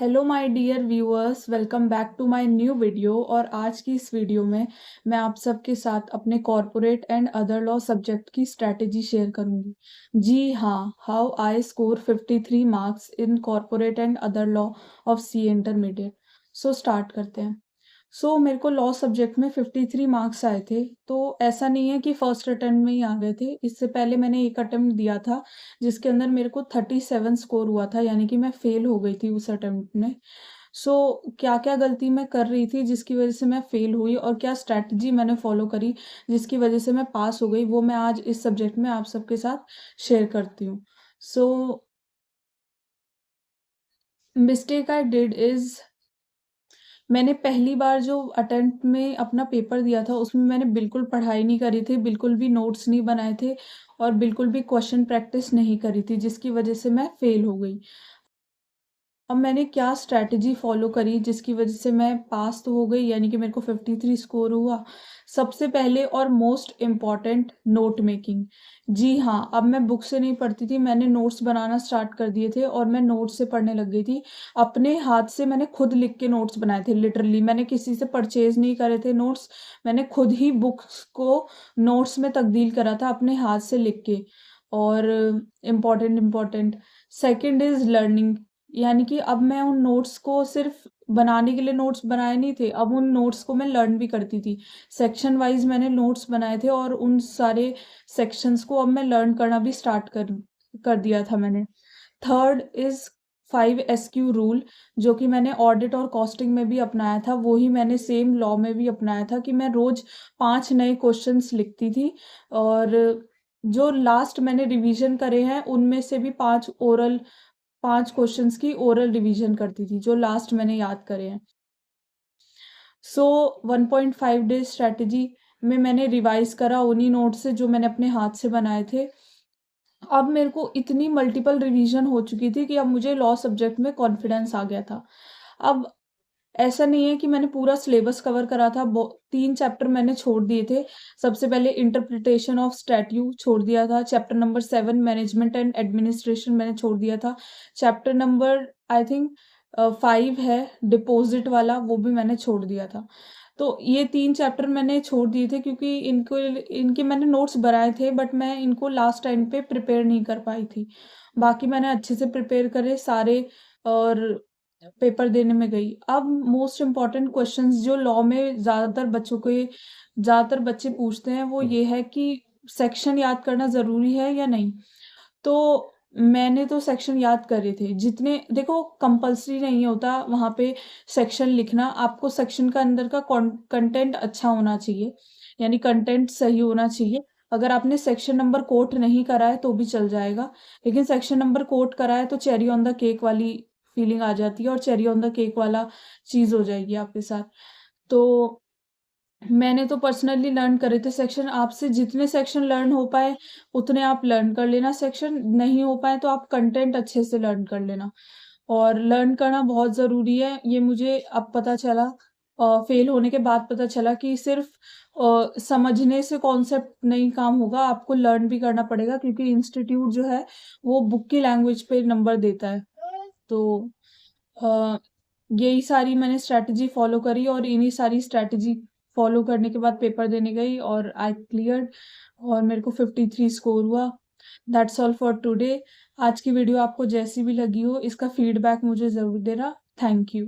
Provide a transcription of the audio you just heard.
Hello my dear viewers, welcome back to my new video. और आज की इस वीडियो में मैं आप सबके साथ अपने corporate and other law subject की स्ट्रैटेजी शेयर करूंगी। जी हाँ, how I score 53 marks in corporate and other law of C intermediate. So start करते हैं। मेरे को लॉ सब्जेक्ट में 53 मार्क्स आए थे। तो ऐसा नहीं है कि फर्स्ट अटेम्प्ट में ही आ गए थे, इससे पहले मैंने एक अटेम्प्ट दिया था जिसके अंदर मेरे को 37 स्कोर हुआ था, यानी कि मैं फेल हो गई थी उस अटेम्प्ट में। क्या क्या गलती मैं कर रही थी जिसकी वजह से मैं फेल हुई, और क्या स्ट्रैटेजी मैंने फॉलो करी जिसकी वजह से मैं पास हो गई, वो मैं आज इस सब्जेक्ट में आप सबके साथ शेयर करती हूँ। सो मिस्टेक आई डिड इज, मैंने पहली बार जो अटेम्प्ट में अपना पेपर दिया था उसमें मैंने बिल्कुल पढ़ाई नहीं करी थी, बिल्कुल भी नोट्स नहीं बनाए थे और बिल्कुल भी क्वेश्चन प्रैक्टिस नहीं करी थी, जिसकी वजह से मैं फेल हो गई। अब मैंने क्या स्ट्रैटेजी फॉलो करी जिसकी वजह से मैं पास तो हो गई, यानी कि मेरे को 53 स्कोर हुआ। सबसे पहले और मोस्ट इम्पॉर्टेंट, नोट मेकिंग। जी हाँ, अब मैं बुक से नहीं पढ़ती थी, मैंने नोट्स बनाना स्टार्ट कर दिए थे और मैं नोट्स से पढ़ने लग गई थी। अपने हाथ से मैंने खुद लिख के नोट्स बनाए थे, लिटरली मैंने किसी से परचेज नहीं करे थे नोट्स। मैंने खुद ही बुक्स को नोट्स में तब्दील करा था अपने हाथ से लिख के। और important important second is learning, यानी कि अब मैं उन नोट्स को सिर्फ बनाने के लिए नोट्स बनाए नहीं थे, अब उन नोट्स को मैं लर्न भी करती थी। सेक्शन वाइज मैंने नोट्स बनाए थे और उन सारे सेक्शंस को अब मैं लर्न करना भी स्टार्ट कर दिया था मैंने। थर्ड इज 5 SQ रूल, जो कि मैंने ऑडिट और कॉस्टिंग में भी अपनाया था, वही मैंने सेम लॉ में भी अपनाया था कि मैं रोज 5 नए क्वेश्चंस लिखती थी। और जो लास्ट मैंने रिवीजन करे हैं उनमें से भी 5 क्वेश्चंस की ओरल रिवीजन करती थी जो लास्ट मैंने याद करे हैं। 1.5 डेज स्ट्रैटेजी में मैंने रिवाइज करा उन्हीं नोट से जो मैंने अपने हाथ से बनाए थे। अब मेरे को इतनी मल्टीपल रिवीजन हो चुकी थी कि अब मुझे लॉ सब्जेक्ट में कॉन्फिडेंस आ गया था। अब ऐसा नहीं है कि मैंने पूरा सिलेबस कवर करा था, 3 चैप्टर मैंने छोड़ दिए थे। सबसे पहले इंटरप्रिटेशन ऑफ स्टैट्यू छोड़ दिया था, chapter number 7 management and administration मैंने छोड़ दिया था, चैप्टर नंबर आई थिंक 5 है डिपॉजिट वाला, वो भी मैंने छोड़ दिया था। तो ये 3 चैप्टर मैंने छोड़ दिए थे क्योंकि इनके मैंने नोट्स बनाए थे, बट मैं इनको लास्ट टाइम पे प्रिपेयर नहीं कर पाई थी। बाकी मैंने अच्छे से प्रिपेयर करे सारे और पेपर देने में गई। अब मोस्ट इम्पॉर्टेंट क्वेश्चंस जो लॉ में ज़्यादातर बच्चे पूछते हैं वो ये है कि सेक्शन याद करना ज़रूरी है या नहीं। तो मैंने तो सेक्शन याद करे थे जितने, देखो कंपल्सरी नहीं होता वहाँ पे सेक्शन लिखना, आपको सेक्शन का अंदर का कंटेंट अच्छा होना चाहिए, यानी कंटेंट सही होना चाहिए। अगर आपने सेक्शन नंबर कोट नहीं करा है तो भी चल जाएगा, लेकिन सेक्शन नंबर कोट करा है तो चेरी ऑन द केक वाली फीलिंग आ जाती है और चेरी ऑन द केक वाला चीज़ हो जाएगी आपके साथ। तो मैंने तो पर्सनली लर्न करे थे सेक्शन, आपसे जितने सेक्शन लर्न हो पाए उतने आप लर्न कर लेना, सेक्शन नहीं हो पाए तो आप कंटेंट अच्छे से लर्न कर लेना। और लर्न करना बहुत ज़रूरी है, ये मुझे अब पता चला, फेल होने के बाद पता चला कि सिर्फ समझने से कॉन्सेप्ट नहीं काम होगा, आपको लर्न भी करना पड़ेगा क्योंकि इंस्टीट्यूट जो है वो बुक की लैंग्वेज पे नंबर देता है। तो अ, यही सारी मैंने स्ट्रैटेजी फॉलो करी और इन्हीं सारी स्ट्रैटेजी फॉलो करने के बाद पेपर देने गई और आई क्लियर्ड और मेरे को 53 स्कोर हुआ। That's all for today. आज की वीडियो आपको जैसी भी लगी हो इसका फीडबैक मुझे ज़रूर देना। Thank you.